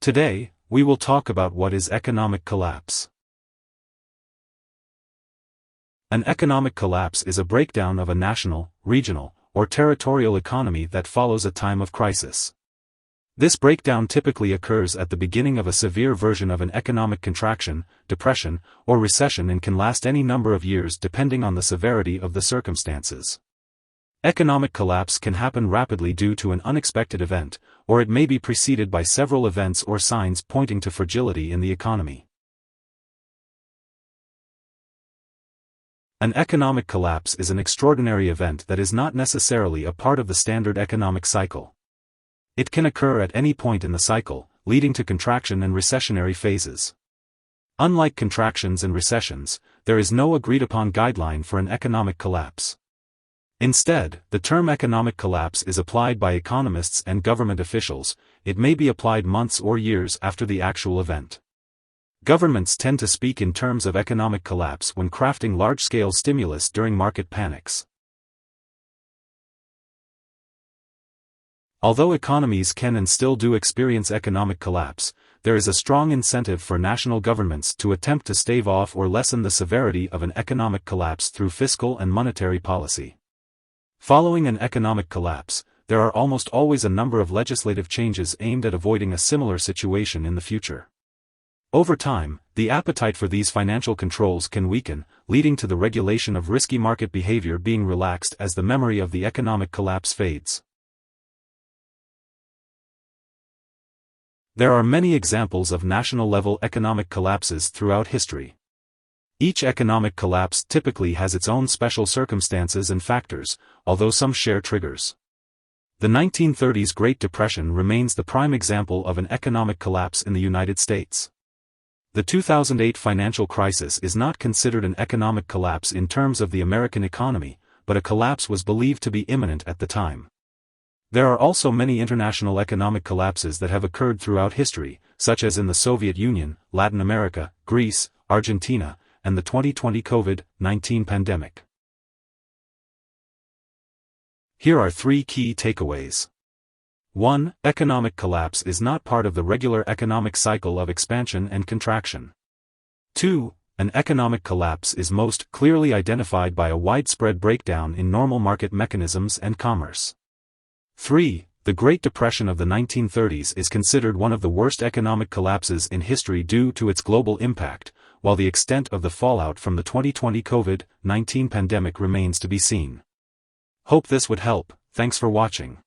Today, we will talk about what is economic collapse. An economic collapse is a breakdown of a national, regional, or territorial economy that follows a time of crisis. This breakdown typically occurs at the beginning of a severe version of an economic contraction, depression, or recession and can last any number of years depending on the severity of the circumstances. Economic collapse can happen rapidly due to an unexpected event, or it may be preceded by several events or signs pointing to fragility in the economy. An economic collapse is an extraordinary event that is not necessarily a part of the standard economic cycle. It can occur at any point in the cycle, leading to contraction and recessionary phases. Unlike contractions and recessions, there is no agreed-upon guideline for an economic collapse. Instead, the term economic collapse is applied by economists and government officials. It may be applied months or years after the actual event. Governments tend to speak in terms of economic collapse when crafting large-scale stimulus during market panics. Although economies can and still do experience economic collapse, there is a strong incentive for national governments to attempt to stave off or lessen the severity of an economic collapse through fiscal and monetary policy. Following an economic collapse, there are almost always a number of legislative changes aimed at avoiding a similar situation in the future. Over time, the appetite for these financial controls can weaken, leading to the regulation of risky market behavior being relaxed as the memory of the economic collapse fades. There are many examples of national-level economic collapses throughout history. Each economic collapse typically has its own special circumstances and factors, although some share triggers. The 1930s Great Depression remains the prime example of an economic collapse in the United States. The 2008 financial crisis is not considered an economic collapse in terms of the American economy, but a collapse was believed to be imminent at the time. There are also many international economic collapses that have occurred throughout history, such as in the Soviet Union, Latin America, Greece, Argentina, and the 2020 COVID-19 pandemic. Here are 3 key takeaways. 1. Economic collapse is not part of the regular economic cycle of expansion and contraction. 2. An economic collapse is most clearly identified by a widespread breakdown in normal market mechanisms and commerce. 3. The Great Depression of the 1930s is considered one of the worst economic collapses in history due to its global impact, while the extent of the fallout from the 2020 COVID-19 pandemic remains to be seen. Hope this would help. Thanks for watching.